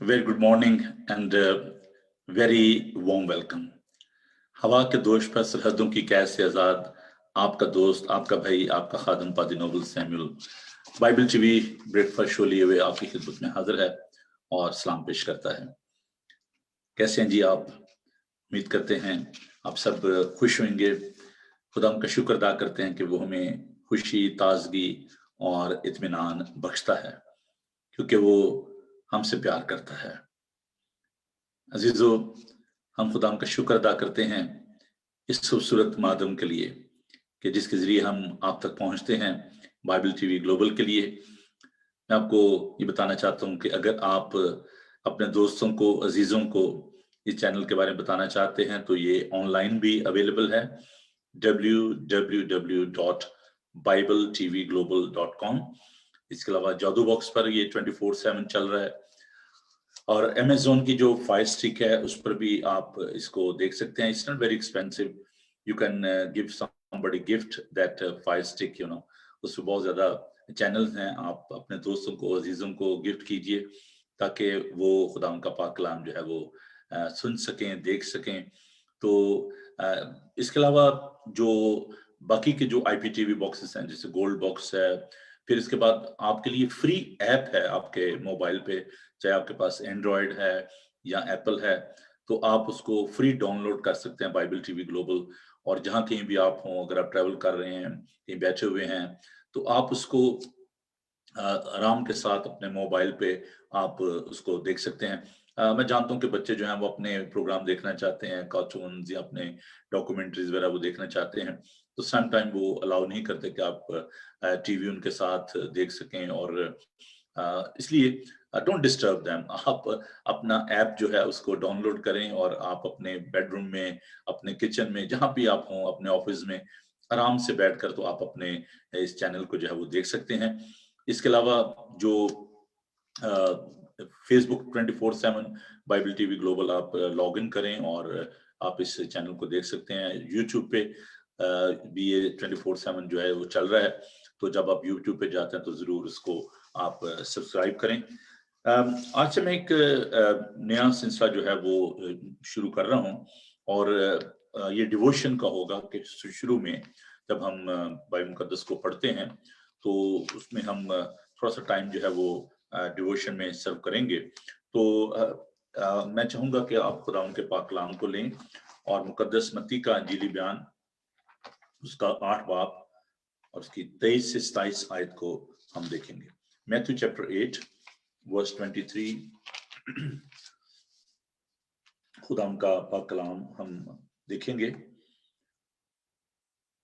Very good morning and very warm welcome. हवा के दोष पर सरहदों की कैद से आज़ाद आपका दोस्त, आपका भाई, आपका खादम पादी Noble Samuel Bible TV breakfast show लिए हुए आपकी खिदमत में हाजिर है और सलाम पेश करता है। कैसे हैं जी आप? उम्मीद करते हैं आप सब खुश होंगे। खुदा का शुक्र अदा करते हैं कि वो हमें खुशी, ताजगी और इत्मीनान बख्शता है क्योंकि वो हमसे प्यार करता है। अजीजो, हम खुदा का शुक्र अदा करते हैं इस खूबसूरत माध्यम के लिए कि जिसके जरिए हम आप तक पहुंचते हैं, बाइबल टीवी ग्लोबल के लिए। मैं आपको ये बताना चाहता हूं कि अगर आप अपने दोस्तों को, अजीजों को इस चैनल के बारे में बताना चाहते हैं तो ये ऑनलाइन भी अवेलेबल है www.bibletvglobal.com। इसके अलावा जादू बॉक्स पर ये 24/7 चल रहा है और Amazon की जो फायर स्टिक है उस पर भी आप इसको देख सकते हैं। It's not very expensive, you can give somebody gift that fire stick, you know. उसमें बहुत ज्यादा चैनल्स हैं, आप अपने दोस्तों को, अजीजों को गिफ्ट कीजिए ताकि वो खुदा उनका पाक कलाम जो है वो सुन सकें, देख सकें। तो इसके अलावा जो बाकी के जो IPTV बॉक्सेस हैं, जैसे गोल्ड बॉक्स है, फिर इसके बाद आपके लिए फ्री ऐप है आपके मोबाइल पे, चाहे आपके पास एंड्रॉयड है या एप्पल है, तो आप उसको फ्री डाउनलोड कर सकते हैं, बाइबल टीवी ग्लोबल। और जहां कहीं भी आप हों, अगर आप ट्रैवल कर रहे हैं, कहीं बैठे हुए हैं, तो आप उसको आराम के साथ अपने मोबाइल पे आप उसको देख सकते हैं। मैं जानता हूँ कि बच्चे जो हैं वो अपने प्रोग्राम देखना चाहते हैं, कार्टून्स या अपने डॉक्यूमेंट्रीज वगैरह वो देखना चाहते हैं, तो सम टाइम वो अलाउ नहीं करते कि आप टीवी उनके साथ देख सकें। और इसलिए डोंट डिस्टर्ब देम, आप अपना ऐप जो है उसको डाउनलोड करें और आप अपने बेडरूम में, अपने किचन में, जहां भी आप हों, अपने ऑफिस में आराम से बैठकर तो आप अपने इस चैनल को जो है वो देख सकते हैं। इसके अलावा जो फेसबुक 24/7 बाइबल टीवी ग्लोबल आप लॉग इन करें और आप इस चैनल को देख सकते हैं। यूट्यूब पे भी ये 24/7 जो है वो चल रहा है, तो जब आप यूट्यूब पे जाते हैं तो जरूर उसको आप सब्सक्राइब करें। आज से मैं एक नया सिलसिला जो है वो शुरू कर रहा हूँ और ये डिवोशन का होगा कि शुरू में जब हम बाइबल मुकद्दस को पढ़ते हैं तो उसमें हम थोड़ा सा टाइम जो है वो डिवोशन में सर्व करेंगे। तो मैं चाहूंगा कि आप खुदा उनके पाक कलाम को लें और मुकद्दस मत्ती का इंजीली बयान, उसका 8 बाब और उसकी 23 से 27 आयत को हम देखेंगे। मैथ्यू चैप्टर 8 वर्स 23 खुदा उनका पाक कलाम हम देखेंगे।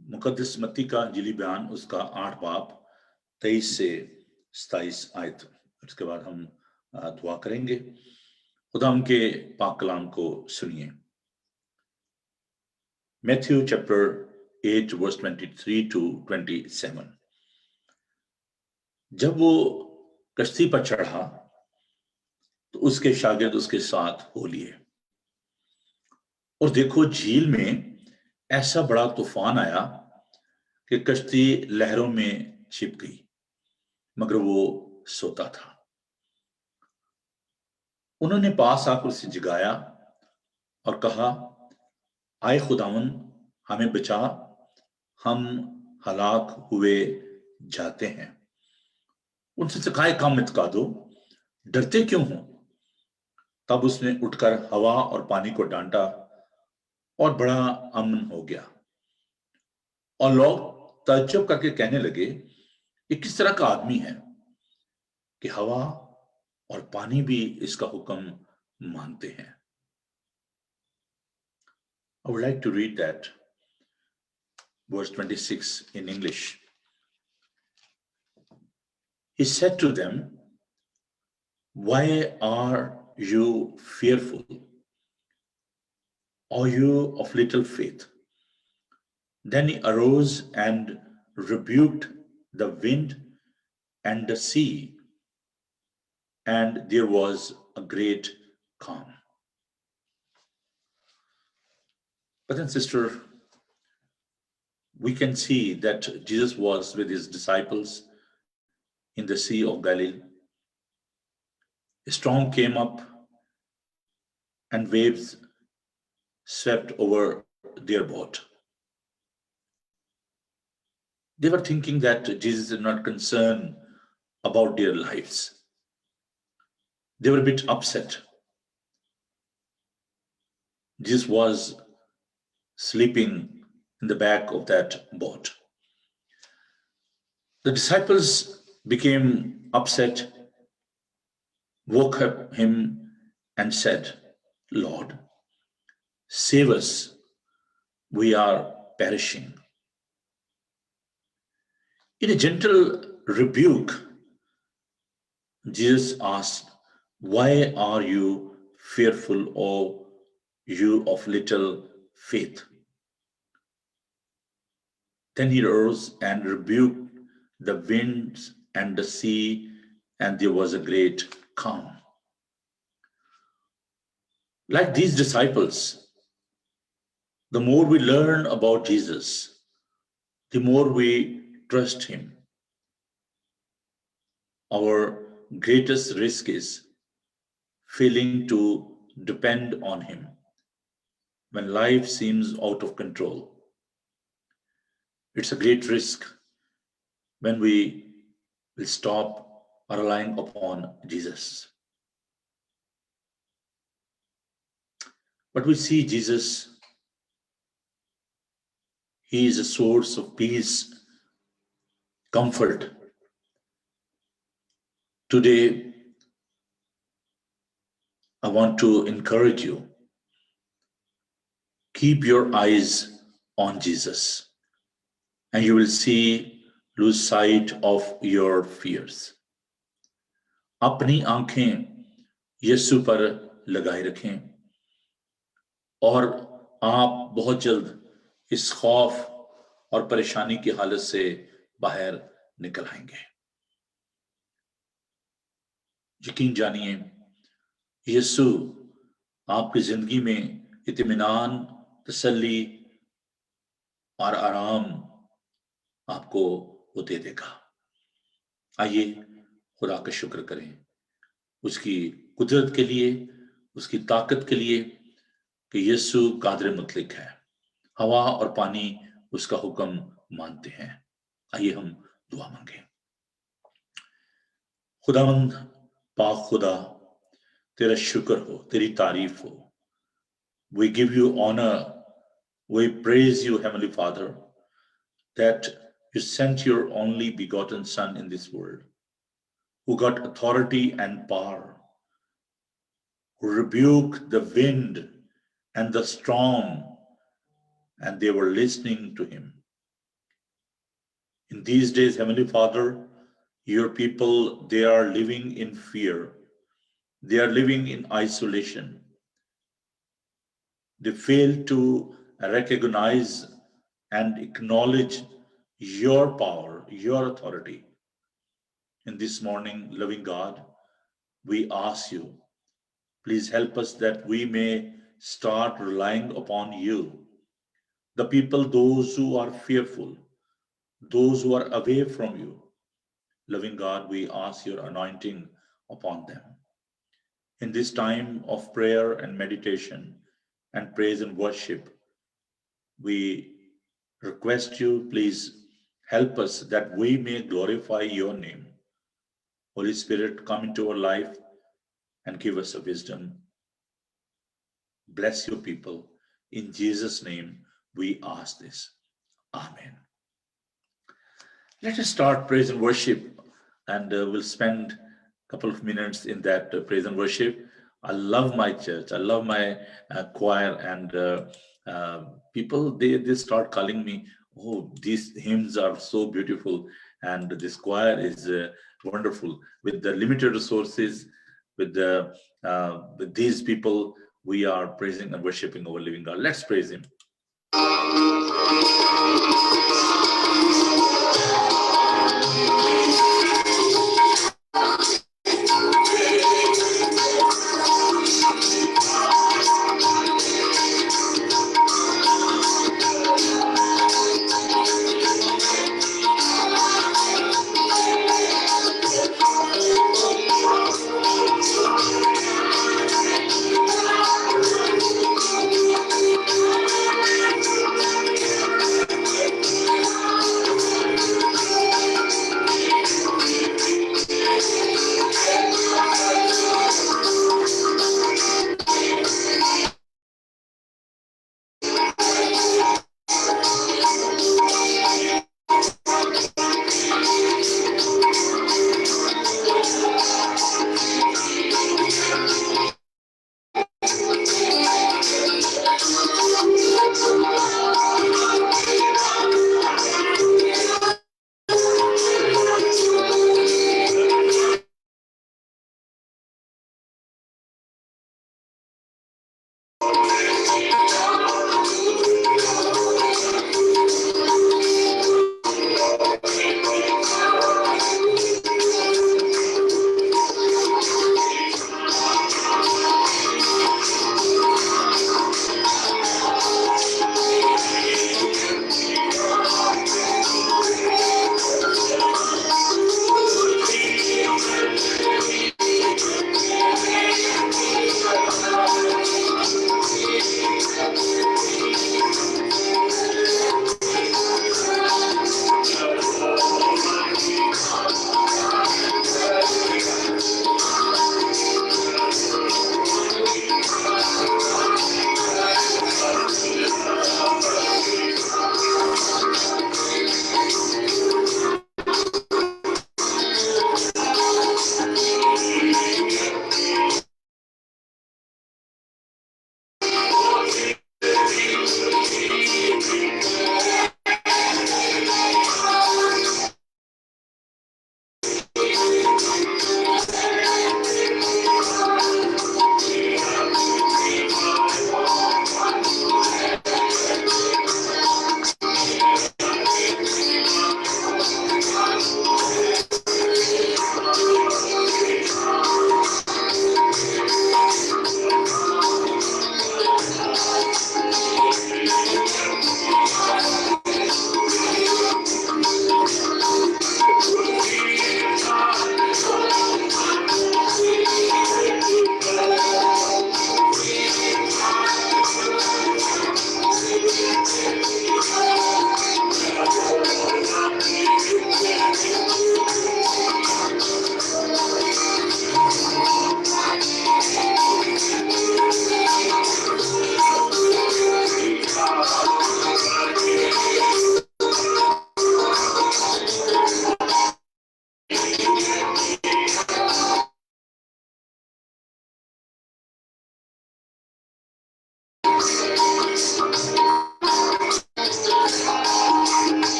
मुकद्दस मत्ती का इंजीली बयान, उसका 8 बाब 23 से 27 आयत। उसके बाद हम दुआ करेंगे। खुदा उनके पाक कलाम को सुनिए। Matthew chapter 8 verse 23 to 27। जब वो कश्ती पर चढ़ा तो उसके शागिर्द उसके साथ हो लिए, और देखो झील में ऐसा बड़ा तूफान आया कि कश्ती लहरों में छिप गई, मगर वो सोता था। उन्होंने पास आकर उसे जगाया और कहा, आए खुदावन, हमें बचा, हम हलाक हुए जाते हैं। उनसे सिखाए काम इत्का दो, डरते क्यों हो? तब उसने उठकर हवा और पानी को डांटा और बड़ा अमन हो गया। और लोग ताज्जुब करके कहने लगे, ये किस तरह का आदमी है कि हवा और पानी भी इसका हुक्म मानते हैं। I would like to read that verse 26 in English. He said to them, why are you fearful, O you of little faith? Then he arose and rebuked the wind and the sea, and there was a great calm. Brother and sister, we can see that Jesus was with his disciples in the Sea of Galilee. A storm came up and waves swept over their boat. They were thinking that Jesus is not concerned about their lives. They were a bit upset. Jesus was sleeping in the back of that boat. The disciples became upset, woke up him and said, Lord, save us, we are perishing. In a gentle rebuke, Jesus asked, why are you fearful, O you of little faith? Then he rose and rebuked the winds and the sea, and there was a great calm. Like these disciples, the more we learn about Jesus, the more we trust him. Our greatest risk is failing to depend on him when life seems out of control. It's a great risk when we will stop relying upon Jesus. But we see Jesus, he is a source of peace, comfort. Today, I want to encourage you, keep your eyes on Jesus, and you will see, lose sight of your fears. अपनी आंखें यीशु पर लगाए रखें और आप बहुत जल्द इस खौफ और परेशानी की हालत से बाहर निकल आएंगे। यकीन जानिए, यीशु आपकी जिंदगी में इत्मीनान, तसल्ली और आराम आपको वो दे देगा। आइए खुदा का शुक्र करें उसकी कुदरत के लिए, उसकी ताकत के लिए कि यीशु कादिर मुतलक है। हवा और पानी उसका हुक्म मानते हैं। आइए हम दुआ मांगे। खुदावंद पाक खुदा, तेरा शुक्र हो, तेरी तारीफ हो। We give you honor, we praise you, Heavenly Father, that you sent your only begotten Son in this world, who got authority and power, who rebuked the wind and the storm, and they were listening to him. In these days, Heavenly Father, your people, they are living in fear. They are living in isolation. They fail to recognize and acknowledge your power, your authority. In this morning, loving God, we ask you, please help us that we may start relying upon you. The people, those who are fearful, those who are away from you, loving God, we ask your anointing upon them. In this time of prayer and meditation and praise and worship, we request you, please help us that we may glorify your name. Holy Spirit, come into our life and give us a wisdom. Bless your people. In Jesus' name, we ask this. Amen. Let us start praise and worship, and we'll spend a couple of minutes in that praise and worship. I love my church. I love my choir, and people, they start calling me, oh, these hymns are so beautiful, and this choir is wonderful. With the limited resources, with these people, we are praising and worshiping our living God. Let's praise him.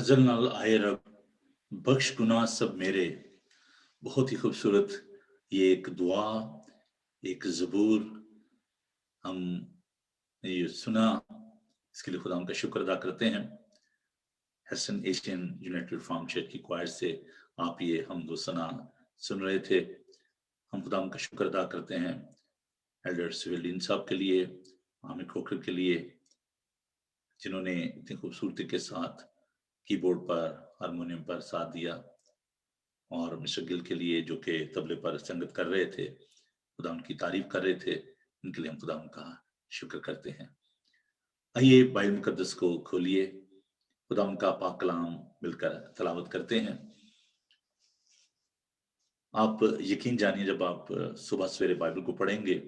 फजल नाल आए रब बख्श गुनाह सब मेरे। बहुत ही खूबसूरत ये एक दुआ, एक ज़बूर हमने ये सुना, इसके लिए खुदा उनका शुक्र अदा करते हैं। Hasan Asian United farm church की क्वायर से आप ये हमदो सना सुन रहे थे। हम खुदा उनका शुक्र अदा करते हैं एल्डर सिविलियन साहब के लिए, आमिर खोखर के लिए, जिन्होंने इतनी खूबसूरती के साथ कीबोर्ड पर, हारमोनियम पर साथ दिया, और मिस्टर गिल के लिए जो कि तबले पर संगत कर रहे थे, खुदा उनकी तारीफ कर रहे थे, उनके लिए हम खुदा उनका शुक्र करते हैं। आइए बाइबल मुकद्दस को खोलिए, खुदा उनका पाक कलाम मिलकर तलावत करते हैं। आप यकीन जानिए, जब आप सुबह सवेरे बाइबल को पढ़ेंगे,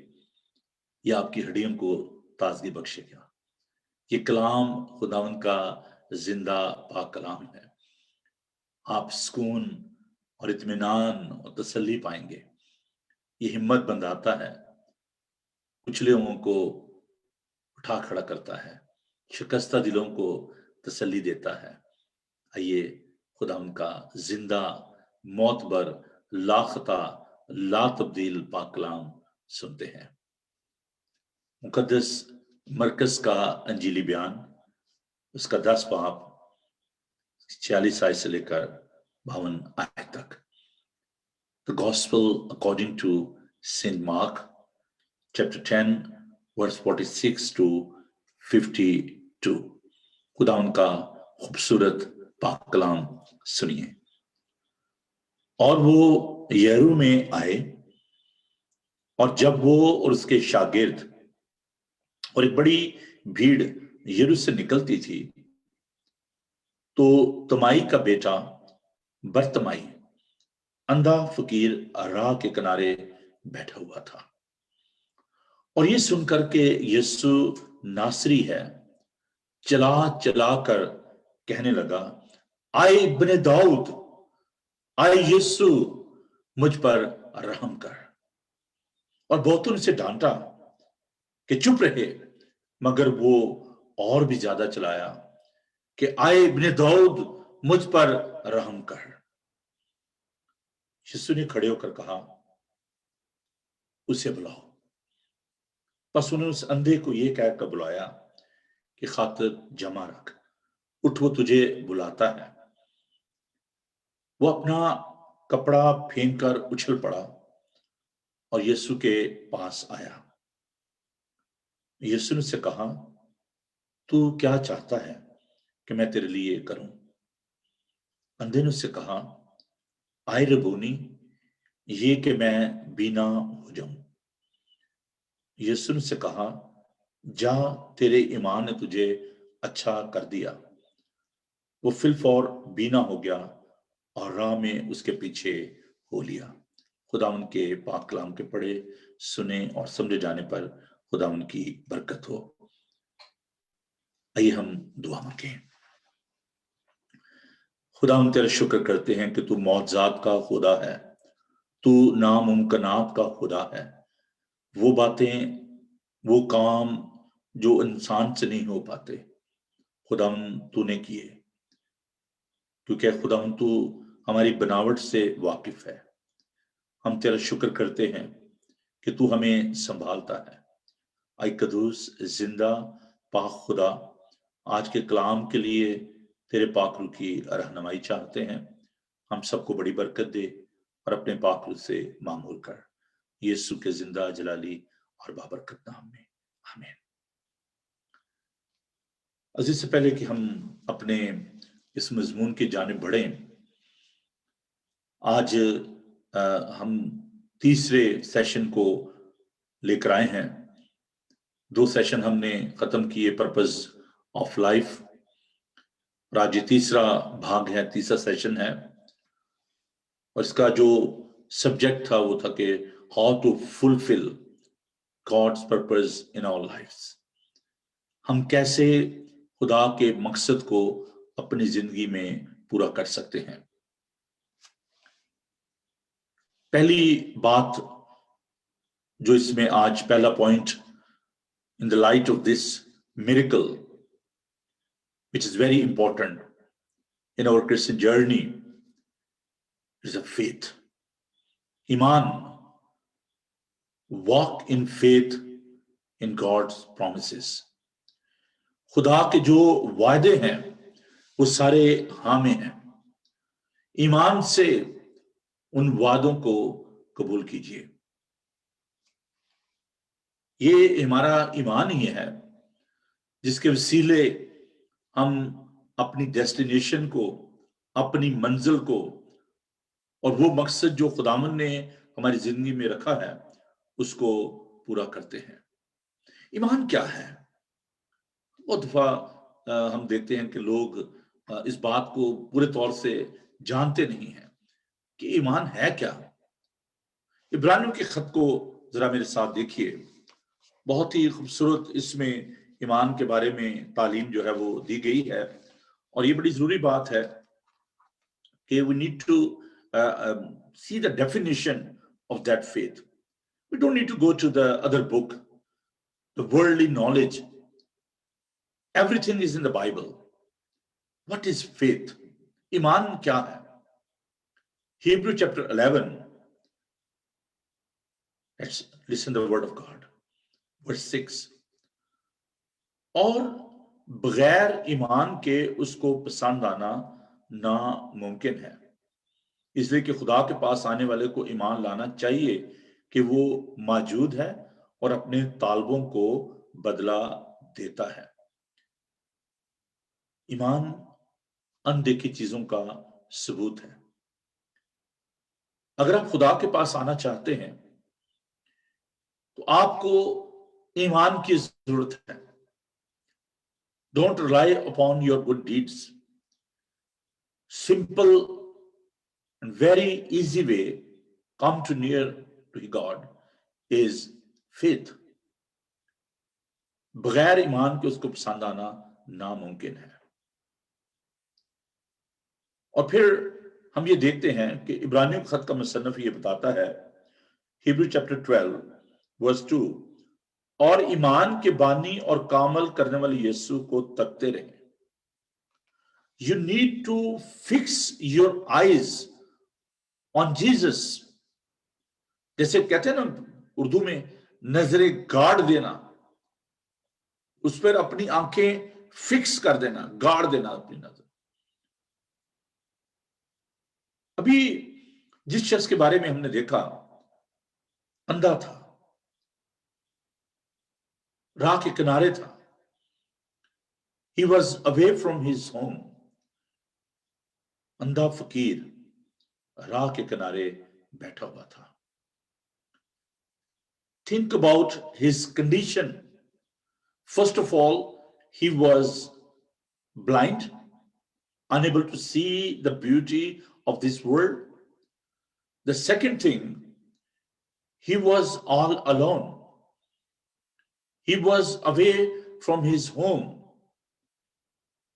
यह आपकी हड्डियों को ताजगी बख्शेगा। ये कलाम खुदावंद का जिंदा पाक कलाम है। आप सुकून और इत्मीनान और तसल्ली पाएंगे। ये हिम्मत बंधाता है, कुचले हुओं को उठा खड़ा करता है, शिकस्ता दिलों को तसल्ली देता है। आइए खुदा उनका जिंदा, मौतबर, लाखता, ला तब्दील पाक कलाम सुनते हैं। मुकद्दस मरकज का अंजीली बयान, उसका 10 बाब 46 आयत से लेकर 52 आयत तक। The Gospel according to St. Mark, chapter 10, verse 46 to 52। खुदा उनका खूबसूरत पाक कलाम सुनिए। और वो यरू में आए, और जब वो और उसके शागिर्द और एक बड़ी भीड़ यरू से निकलती थी, तो तमाई का बेटा बरतमाई, अंधा फकीर, राह के किनारे बैठा हुआ था। और ये सुनकर के यीशु नासरी है, चला चला कर कहने लगा, आए इब्ने दाऊद, आए यीशु, मुझ पर रहम कर। और बहुतों ने उसे डांटा कि चुप रहे, मगर वो और भी ज्यादा चलाया कि आए इब्ने दाऊद, मुझ पर रहम कर। यीशु ने खड़े होकर कहा, उसे बुलाओ। बस उन्होंने उस अंधे को यह कहकर बुलाया कि खातिर जमा रख, उठ, वो तुझे बुलाता है। वो अपना कपड़ा फेंक कर उछल पड़ा और यीशु के पास आया। यीशु ने उससे कहा, तू क्या चाहता है कि मैं तेरे लिए करूं? अंधे ने उससे कहा, आए रबूनी, ये कि मैं बीना हो जाऊं। यीशु ने उससे कहा, जा, तेरे ईमान ने तुझे अच्छा कर दिया। वो फिलफौर बीना हो गया और राह में उसके पीछे हो लिया। खुदा उनके पाक कलाम के पढ़े, सुने और समझे जाने पर खुदा उनकी बरकत हो। आइए हम दुआ मांगें। खुदा हम तेरा शुक्र करते हैं कि तू मौजज़ात का खुदा है, तू नामुमकिनात का खुदा है। वो बातें, वो काम जो इंसान से नहीं हो पाते, खुदा तूने किए, क्योंकि खुदा तू हमारी बनावट से वाकिफ है। हम तेरा शुक्र करते हैं कि तू हमें संभालता है। आई कदूस जिंदा पाक खुदा, आज के कलाम के लिए तेरे पाक रूह की रहनुमाई चाहते हैं। हम सबको बड़ी बरकत दे और अपने पाक रूह से मामूल कर, यीशु के जिंदा, जलाली और बाबरकत नाम में, आमीन। अजीज, से पहले कि हम अपने इस मजमून की जानिब बढ़ें, आज हम तीसरे सेशन को लेकर आए हैं। 2 सेशन हमने खत्म किए, पर्पस ऑफ लाइफ, और आज ये तीसरा भाग है, तीसरा सेशन है। और इसका जो सब्जेक्ट था वो था कि how to fulfil God's purpose in our lifes. हम कैसे खुदा के मकसद को अपनी जिंदगी में पूरा कर सकते हैं। पहली बात जो इसमें आज पहला point, in the light of this miracle which is very important, in our Christian journey is a faith. Iman. Walk in faith in God's promises. खुदा के जो वादे हैं वो सारे हाँ में हैं. ईमान से उन वादों को कबूल कीजिए. ये हमारा ईमान ही है जिसके वसीले हम अपनी डेस्टिनेशन को, अपनी मंजिल को और वो मकसद जो खुदावन ने हमारी जिंदगी में रखा है उसको पूरा करते हैं. ईमान क्या है? बहुत दफा हम देखते हैं कि लोग इस बात को पूरे तौर से जानते नहीं हैं कि ईमान है क्या. इब्रानियों के खत को जरा मेरे साथ देखिए. बहुत ही खूबसूरत इसमें ईमान के बारे में तालीम जो है वो दी गई है और ये बड़ी जरूरी बात है कि we need to see the definition of that faith. We don't need to go to the other book, the worldly knowledge. Everything is in the Bible. What is faith? ईमान क्या है? Hebrew chapter 11. Let's listen to the word of God. Verse 6. और बगैर ईमान के उसको पसंद आना नामुमकिन है, इसलिए कि खुदा के पास आने वाले को ईमान लाना चाहिए कि वो मौजूद है और अपने तालबों को बदला देता है. ईमान अनदेखी चीजों का सबूत है. अगर आप खुदा के पास आना चाहते हैं तो आपको ईमान की जरूरत है. Don't rely upon your good deeds. Simple and very easy way come to near to God is faith. बगैर ईमान के उसको पसंद आना नामुमकिन है. और फिर हम ये देखते हैं कि इब्रानियों के खत का मुसन्निफ ये बताता है, Hebrew chapter 12 verse 2, और ईमान के बानी और कामल करने वाले यीशु को तकते रहे. You need to fix your eyes on Jesus. जैसे कहते हैं ना उर्दू में, नजरे गाड़ देना, उस पर अपनी आंखें फिक्स कर देना, गाड़ देना अपनी नजर. अभी जिस शख्स के बारे में हमने देखा, अंधा था, राह के किनारे था. He was away from his home. अंधा फकीर राह के किनारे बैठा हुआ था. Think about his condition. First of all, he was blind, unable to see the beauty of this world. The second thing, he was all alone. He was away from his home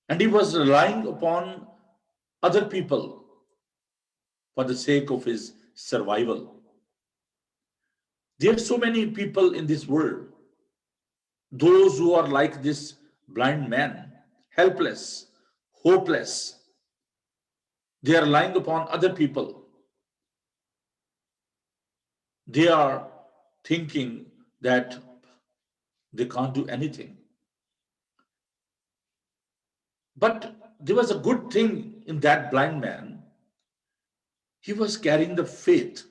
and he was relying upon other people for the sake of his survival. There are so many people in this world, those who are like this blind man, helpless, hopeless. They are relying upon other people. They are thinking that they can't do anything. But there was a good thing in that blind man. He was carrying the faith.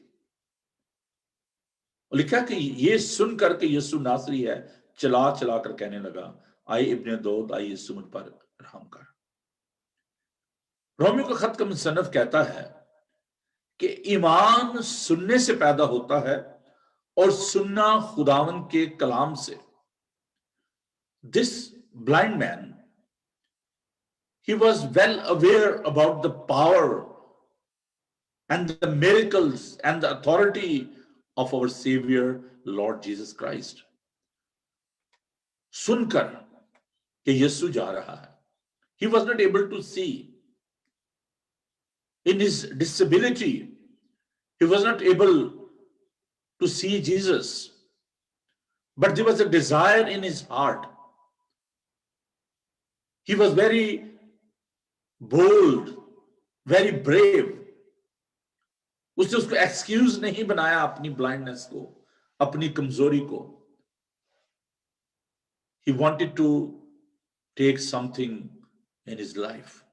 लिखा कि ये सुन करके यीशु नासरी है चला चला कर कहने लगा, आए इब्ने दौद, आए यीशु मुझ पर रहम कर. रोमियो का खत का मुसन्निफ कहता है कि ईमान सुनने से पैदा होता है और सुनना खुदावन के कलाम से. This blind man, he was well aware about the power and the miracles and the authority of our Savior, Lord Jesus Christ. सुनकर कि यीशु जा रहा है. He was not able to see. In his disability, he was not able to see Jesus. But there was a desire in his heart. He was very bold very brave. उसने उसको excuse नहीं बनाया अपनी blindness को, अपनी कमजोरी को. He wanted to take something in his life.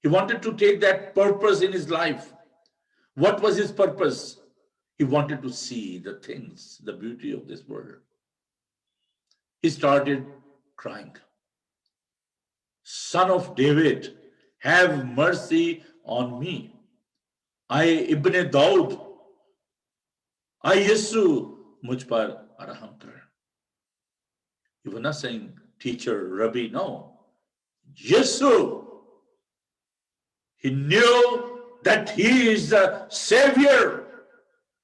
He wanted to take that purpose in his life. What was his purpose? He wanted to see the things, the beauty of this world. He started crying. Son of David, have mercy on me. I Ibn Daud, I Yesu, mujh par arham kar. He was not saying teacher, Rabbi, no. Yesu. He knew that he is the savior.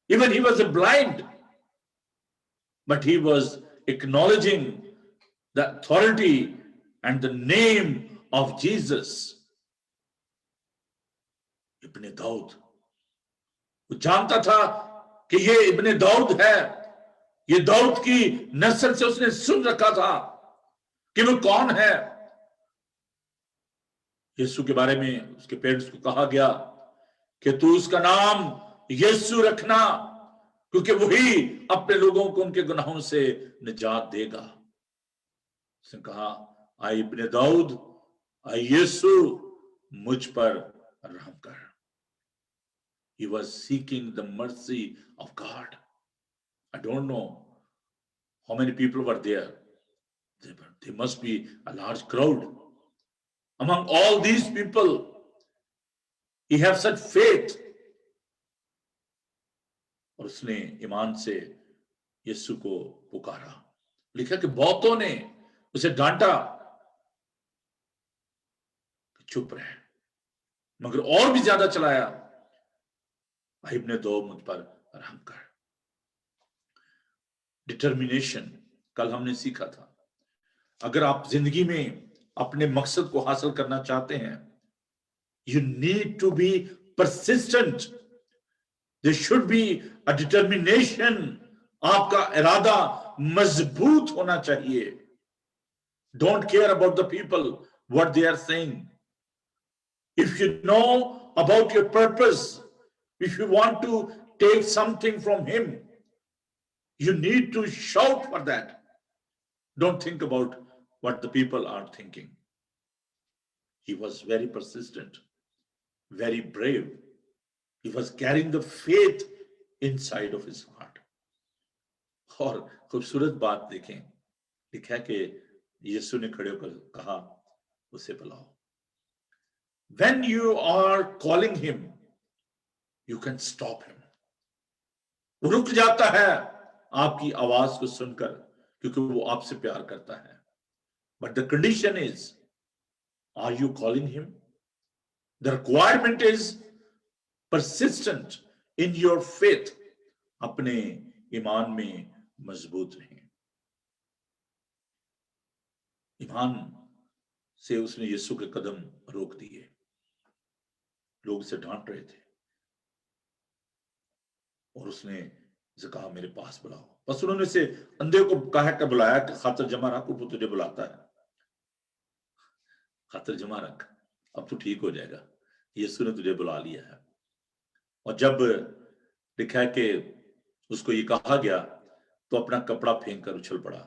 Even he was blind, but he was acknowledging the authority and the name of Jesus. Ibn Daud. वो जानता था कि ये इब्ने दाऊद है, ये दाऊद की नस्ल से उसने सुन रखा था कि वो कौन है. यीशु के बारे में उसके पेरेंट्स को कहा गया कि तू उसका नाम यीशु रखना, क्योंकि वही अपने लोगों को उनके गुनाहों से निजात देगा. उसने कहा, आई इब्ने दाऊद, आई यीशु, मुझ पर रहम कर. He was seeking the mercy of God. I don't know how many people were there. There must be a large crowd. Among all these people, he has such faith. और उसने ईमान से यीशु को पुकारा. लिखा कि बहुतों ने उसे डांटा कि चुप रहे, मगर और भी ज्यादा चलाया, इब्ने दो मुझ पर रहम कर. डिटर्मिनेशन कल हमने सीखा था. अगर आप जिंदगी में अपने मकसद को हासिल करना चाहते हैं, you need to be persistent. There should be a determination. आपका इरादा मजबूत होना चाहिए. Don't care about the people, what they are saying. If you know about your purpose, if you want to take something from him, you need to shout for that. Don't think about what the people are thinking. He was very persistent, very brave. He was carrying the faith inside of his heart. और खूबसूरत बात देखें, लिखा है कि यीशु ने खड़े होकर कहा, उसे बुलाओ. When you are calling him, you can stop him. रुक जाता है आपकी आवाज को सुनकर, क्योंकि वो आपसे प्यार करता है. But the condition is, are you calling him? The requirement is persistent in your faith. अपने ईमान में मजबूत रहें. ईमान से उसने यीशु के कदम रोक दिए. लोग उसे डांट रहे थे और उसने उसे कहा, मेरे पास बुलाओ. बस उन्होंने से अंधे को कहा कि बुलाया कि खातर जमा रख, वो तुझे बुलाता है. खातर जमा रख, अब तू ठीक हो जाएगा, यीशु ने तुझे बुला लिया है. और जब लिखा है कि उसको ये कहा गया तो अपना कपड़ा फेंक कर उछल पड़ा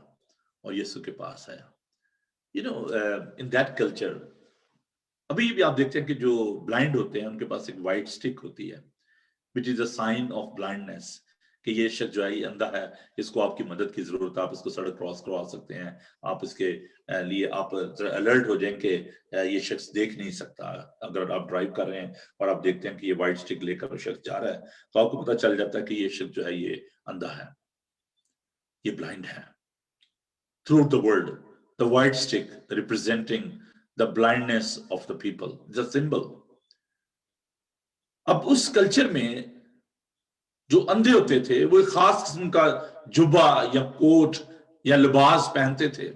और यीशु के पास आया. You know, in that culture, अभी भी आप देखते हैं कि जो ब्लाइंड होते हैं उनके पास एक वाइट स्टिक होती है, which is a sign of blindness, कि ये शख्स जो है ये अंधा है, इसको आपकी मदद की जरूरत है, आप इसको सड़क क्रॉस करवा सकते हैं, आप इसके लिए आप अलर्ट हो जाएं कि ये शख्स देख नहीं सकता. अगर आप ड्राइव कर रहे हैं और आप देखते हैं कि ये वाइट स्टिक लेकर वो शख्स जा रहा है, तो आपको पता चल जाता है कि ये शख्स जो है ये अंधा है, ये ब्लाइंड है. Throughout the world, the white stick representing the blindness of the people, it's a symbol. अब उस कल्चर में जो अंधे होते थे वो एक खास किस्म का जुब्बा या कोट या लिबास पहनते थे,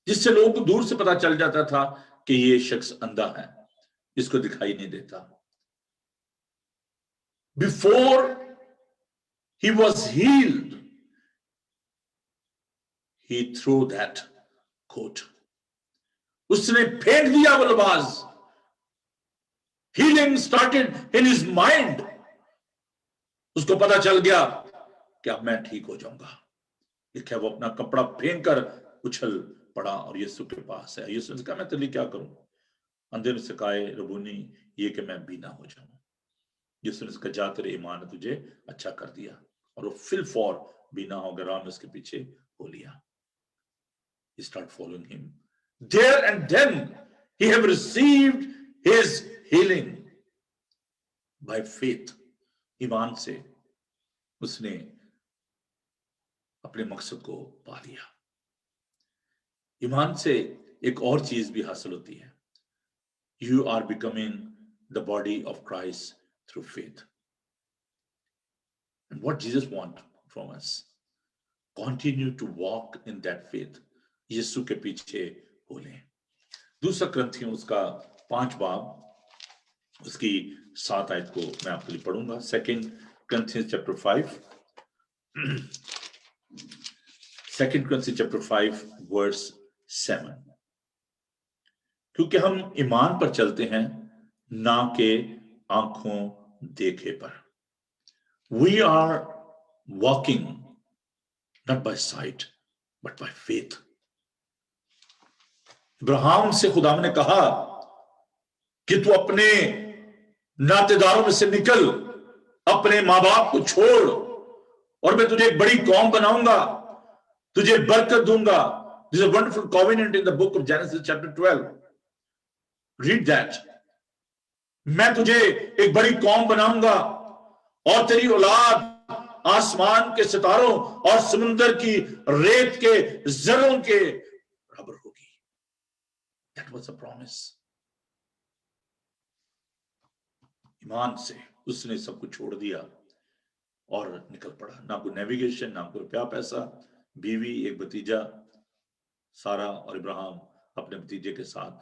जिससे लोगों को दूर से पता चल जाता था कि ये शख्स अंधा है, इसको दिखाई नहीं देता. Before he was healed, he threw that coat. उसने फेंक दिया वो लिबास Healing started in his mind. उसको पता चल गया कि अब मैं ठीक हो जाऊंगा। लिखा है वो अपना कपड़ा फेंक कर उछल पड़ा और यीशु के पास है। यीशु ने कहा मैं तेरे लिए क्या करूं? अंधे ने से कहा रबूनी ये कि मैं बीना हो जाऊं। यीशु ने कहा जा तेरे ईमान ने तुझे अच्छा कर दिया, और वो फिल फॉर बीना हो गया। राम उसके पीछे हो लिया। He started following him. There and then he have received his healing by faith. ईमान से उसने अपने मकसद को पा लिया। ईमान से एक और चीज भी हासिल होती है। You are becoming the body of Christ through faith. And what Jesus wants from us, continue to walk in that faith. यीशु के पीछे बोले। दूसरा ग्रंथियों उसका 5 बाब उसकी 7 आयत को मैं आपके लिए पढ़ूंगा। 2 Corinthians chapter 5 2 Corinthians chapter 5 verse 7। क्योंकि हम ईमान पर चलते हैं ना के आंखों देखे पर। We are walking not by sight but by faith. Ibrahim से खुदा ने कहा कि तू अपने नातेदारों में से निकल, अपने माँ बाप को छोड़, और मैं तुझे एक बड़ी कौम बनाऊंगा, तुझे बरकत दूंगा। This is a wonderful covenant in the book of Genesis chapter 12. Read that. मैं तुझे एक बड़ी कौम बनाऊंगा और तेरी औलाद आसमान के सितारों और समुद्र की रेत के जरों के बराबर होगी। That was a promise. ईमान से उसने सब कुछ छोड़ दिया और निकल पड़ा। ना कोई नेविगेशन, ना कोई रुपया पैसा, बीवी, एक भतीजा, सारा और इब्राहिम अपने भतीजे के साथ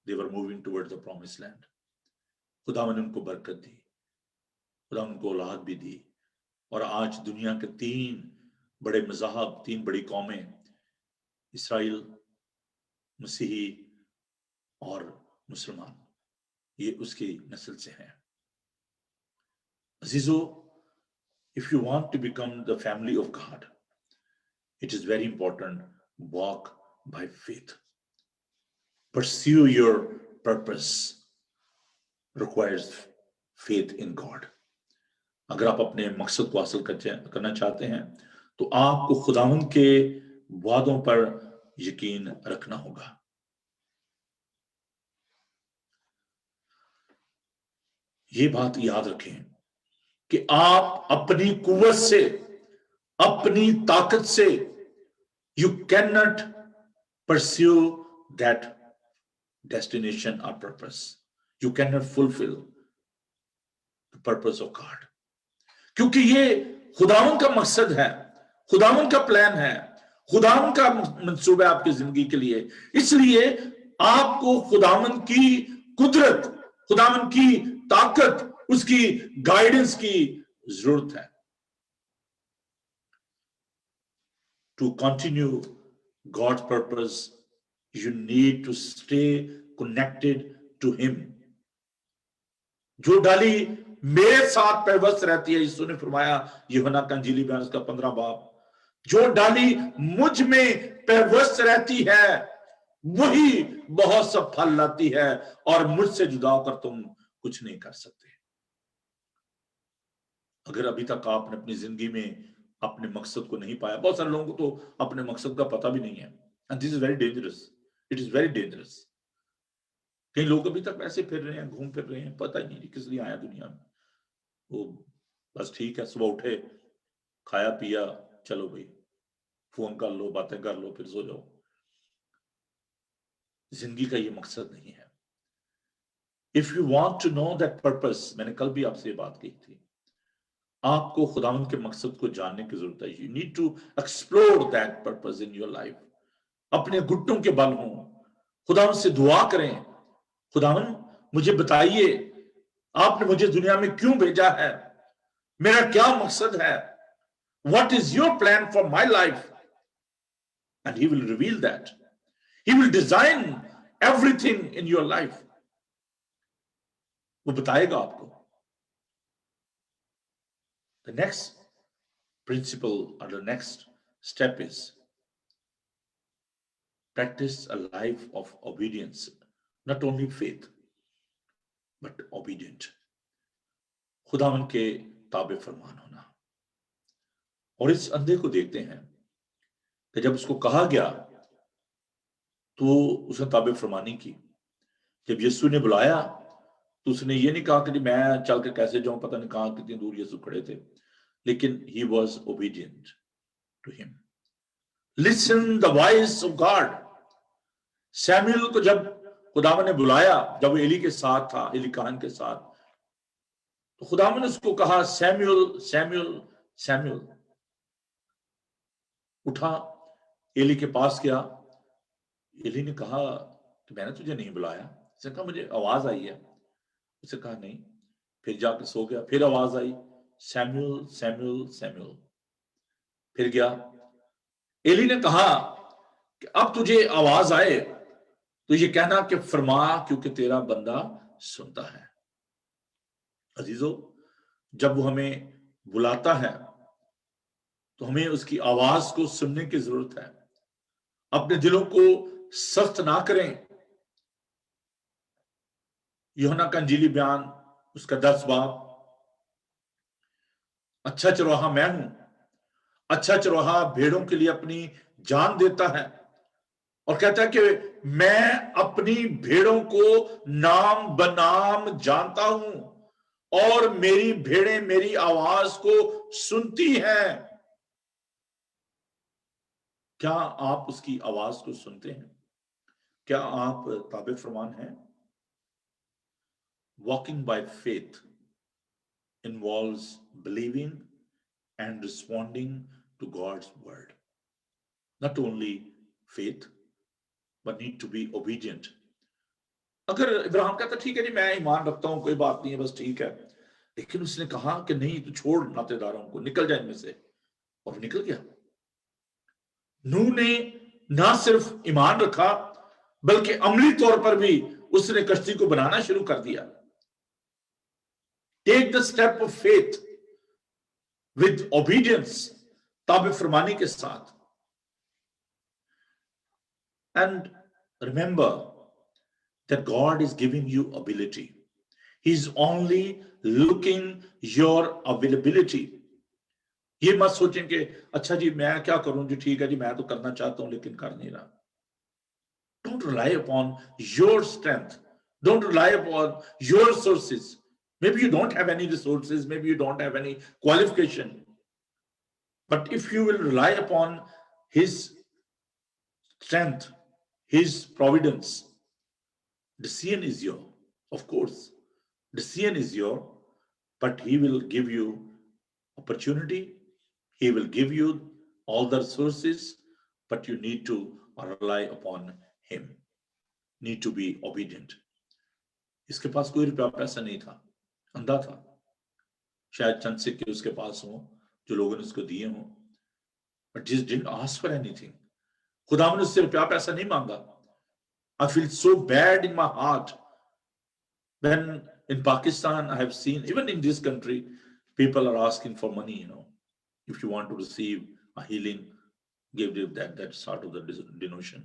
they were moving towards the promised land. खुदा ने उनको बरकत दी, खुदा उनको औलाद भी दी, और आज दुनिया के 3 बड़े मज़हब, 3 बड़ी कौमें, इसराइल, मसीही और मुसलमान, ये उसकी नस्ल से हैं। अजीजों, if you want to become the family of God, it is very important, walk by faith. Pursue your purpose requires faith in God. अगर आप अपने मकसद को हासिल करना चाहते हैं तो आपको खुदावंद के वादों पर यकीन रखना होगा। ये बात याद रखें कि आप अपनी कुव्वत से, अपनी ताकत से you cannot pursue that destination or purpose. You cannot fulfill the purpose of God. क्योंकि ये खुदावंद का मकसद है, खुदावंद का प्लान है, खुदावंद का मंसूबा है आपकी जिंदगी के लिए। इसलिए आपको खुदावंद की कुदरत, खुदावंद की ताकत, उसकी गाइडेंस की जरूरत है। To continue God's purpose, you need to stay connected to Him. जो डाली मेरे साथ पैवस्त रहती है, यीशु ने फरमाया यूहन्ना का इंजील बयान उसका 15 बाब, जो डाली मुझ में पैवस्त रहती है वही बहुत सा फल लाती है, और मुझसे जुदा होकर तुम कुछ नहीं कर सकते। अगर अभी तक आपने अपनी जिंदगी में अपने मकसद को नहीं पाया, बहुत सारे लोगों को तो अपने मकसद का पता भी नहीं है, and this is very dangerous, it is very dangerous. कई लोग अभी तक ऐसे फिर रहे हैं, घूम फिर रहे हैं, पता ही नहीं किस लिए आया दुनिया में। वो बस ठीक है, सुबह उठे, खाया पिया, चलो भाई फोन कर लो, बातें कर लो, फिर सो जाओ। जिंदगी का ये मकसद नहीं है। If you want to know that purpose, मैंने कल भी आपसे ये बात कही थी, आपको खुदावंद के मकसद को जानने की जरूरत है। You need to explore that purpose in your life. अपने घुटनों के बल हों, खुदावंद से दुआ करें, खुदावंद मुझे बताइए आपने मुझे दुनिया में क्यों भेजा है, मेरा क्या मकसद है, what is your plan for my life, and he will reveal that. He will design everything in your life. وہ بتائے گا آپ کو. The next principle or the next step is practice a life of obedience, not only faith but obedient. खुदावन के ताबे फरमान होना. और इस अंधे को देखते हैं कि जब उसको कहा गया तो उसने ताबे फरमानी की. जब यीशु ने बुलाया तो उसने ये नहीं कहा कि मैं चल के कैसे जाऊं, पता नहीं कहां कितनी दूर यीशु खड़े थे, लेकिन he was obedient to him. Listen the voice of God. Samuel को जब खुदावन ने बुलाया, जब वो एली के साथ था, एली काहन के साथ, तो खुदावन ने उसको कहा सैमुअल सैमुअल सैमुअल. उठा, एली के पास गया. एली ने कहा कि मैंने तुझे नहीं बुलाया. उसने कहा मुझे आवाज आई है. उसने कहा नहीं. फिर जाके सो गया. फिर आवाज आई सैमुअल सैमुअल सैमुअल. फिर गया. एली ने कहा कि अब तुझे आवाज आए तो ये कहना कि फरमा, क्योंकि तेरा बंदा सुनता है. अजीजों, जब वो हमें बुलाता है तो हमें उसकी आवाज को सुनने की जरूरत है. अपने दिलों को सख्त ना करें. यूहन्ना का इंजीली बयान उसका 10 बाब, अच्छा चरवाहा मैं हूं. अच्छा चरवाहा भेड़ों के लिए अपनी जान देता है और कहता है कि मैं अपनी भेड़ों को नाम बनाम जानता हूं और मेरी भेड़ें मेरी आवाज को सुनती हैं. क्या आप उसकी आवाज को सुनते हैं? क्या आप ताबे फरमान हैं? Walking by faith involves believing and responding to God's word. Not only faith, but need to be obedient. अगर इब्राहिम कहता ठीक है जी मैं ईमान रखता हूं, कोई बात नहीं है, बस ठीक है, लेकिन उसने कहा कि नहीं, तू छोड़ नातेदारों को, निकल जाए इनमें से, और निकल गया. नूह ने ना सिर्फ ईमान रखा बल्कि अमली तौर पर भी उसने कश्ती को बनाना शुरू कर दिया. Take the step of faith with obedience, ताबे फरमानी के साथ. And remember that God is giving you ability. He's only looking your availability. ये मत सोचें कि अच्छा जी मैं क्या करूं जी, ठीक है जी मैं तो करना चाहता हूं लेकिन कर नहीं रहा. Don't rely upon your strength. Don't rely upon your sources. Maybe you don't have any resources, maybe you don't have any qualification. But if you will rely upon His strength, His providence, decision is your, of course, decision is your, but He will give you opportunity. He will give you all the resources, but you need to rely upon Him. Need to be obedient. इसके पास कोई रुपया पैसा नहीं था, अंधा था. शायद चंद सिक्के उसके पास हो जो लोगों ने उसको दिए हों, but just didn't ask for anything. खुदा ने उससे रुपया पैसा नहीं मांगा. I feel so bad in my heart when in Pakistan I have seen, even in this country, people are asking for money, if you want to receive a healing, give that sort of the donation.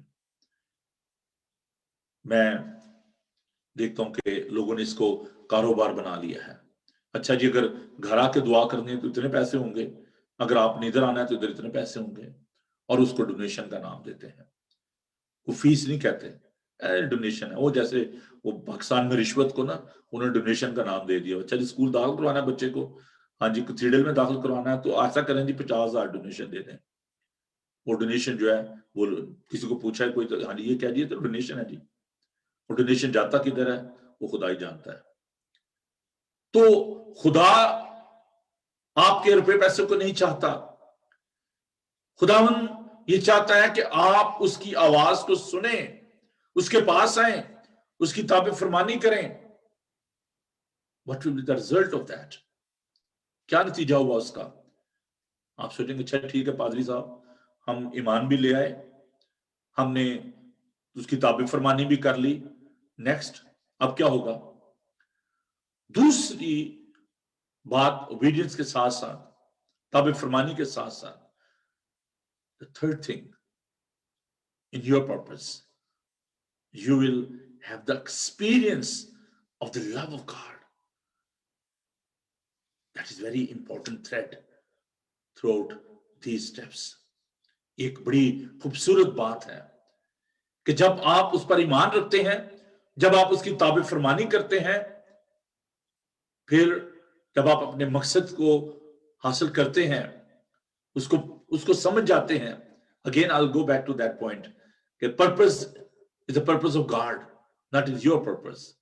मैं देखता हूं कि लोगों ने इसको कारोबार बना लिया है. अच्छा जी, अगर घर आके दुआ करनी है तो इतने पैसे होंगे, अगर आपने इधर आना है तो इधर इतने पैसे होंगे, और उसको डोनेशन का नाम देते हैं. वो फीस नहीं कहते, डोनेशन है. वो जैसे वो पाकिस्तान में रिश्वत को ना उन्होंने डोनेशन का नाम दे दिया. अच्छा जी स्कूल दाखिल करवाना है बच्चे को, हाँ जी कैथेड्रल में दाखिल करवाना है तो ऐसा करें जी 50,000 डोनेशन दे दें. वो डोनेशन जो है वो किसी को पूछा है कोई तो हाँ जी ये कह दिए तो डोनेशन है जी. वो डोनेशन जाता किधर है वो खुदा ही जानता है. तो खुदा आपके रुपए पैसे को नहीं चाहता. खुदावन ये चाहता है कि आप उसकी आवाज को सुने, उसके पास आए, उसकी ताबे फरमानी करें. What will be the result of that? क्या नतीजा हुआ उसका? आप सोचेंगे अच्छा ठीक है पादरी साहब, हम ईमान भी ले आए, हमने उसकी ताबे फरमानी भी कर ली, नेक्स्ट अब क्या होगा? दूसरी बात ओबीडियंस के साथ साथ, ताबे फरमानी के साथ साथ, the third thing in your purpose, you will have the experience of the love of God. That is very important thread throughout these steps. एक बड़ी खूबसूरत बात है कि जब आप उस पर ईमान रखते हैं, जब आप उसकी ताबे फरमानी करते हैं, फिर जब आप अपने मकसद को हासिल करते हैं, उसको समझ जाते हैं. Again, I'll go back to that point. कि purpose is the purpose of God, not is your purpose.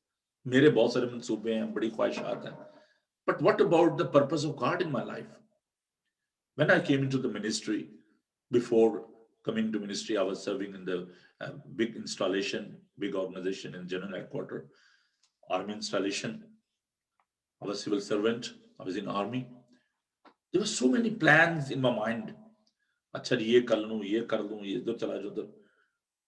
मेरे बहुत सारे मंसूबे हैं, बड़ी ख्वाहिशात हैं. But what about the purpose of God in my life? When I came into the ministry, before coming to ministry, I was serving in the big installation, big organization in general headquarters, army installation. I was civil servant. I was in army. There were so many plans in my mind. अच्छा ये कर लूं, ये कर लूं, ये इधर चला जाऊं उधर.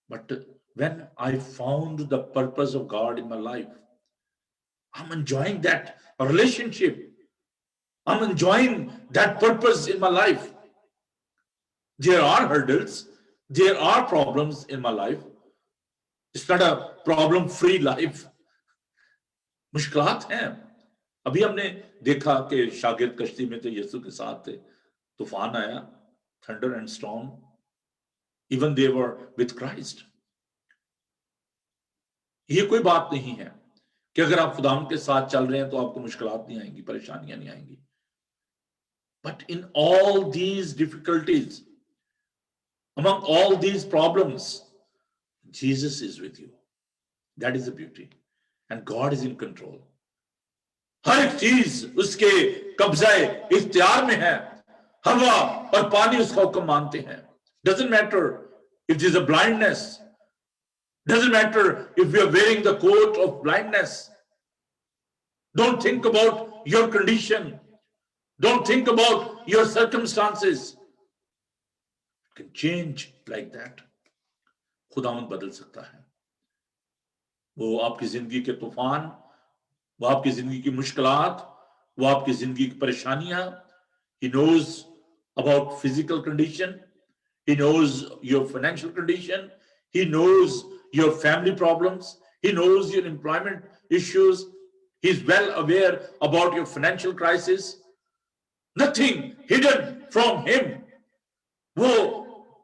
But when I found the purpose of God in my life, I'm enjoying that relationship. I'm enjoying that purpose in my life. There are hurdles, there are problems in my life. It's not a problem-free life. मुश्किलात हैं. अभी हमने देखा कि शागिर्द कश्ती में थे, यीशु के साथ थे, तूफान आया, thunder and storm. Even they were with Christ. ये कोई बात नहीं है कि अगर आप खुदावंद के साथ चल रहे हैं तो आपको मुश्किलात नहीं आएंगी, परेशानियां नहीं आएंगी. But in all these difficulties, among all these problems, Jesus is with you. That is the beauty. And God is in control. हर एक चीज उसके कब्जाए इख्तियार में है. हवा और पानी उसका हुक्म मानते हैं. Doesn't matter if there's a blindness. Doesn't matter if you're wearing the coat of blindness. Don't think about your condition. Don't think about your circumstances. It can change like that. खुदावंद बदल सकता है. वो आपकी जिंदगी के तूफान, वो आपकी जिंदगी की मुश्किलात, वो आपकी जिंदगी की परेशानियां. He knows about physical condition. He knows your financial condition. He knows your family problems. He knows your employment issues. He's well aware about your financial crisis. Nothing hidden from him. वो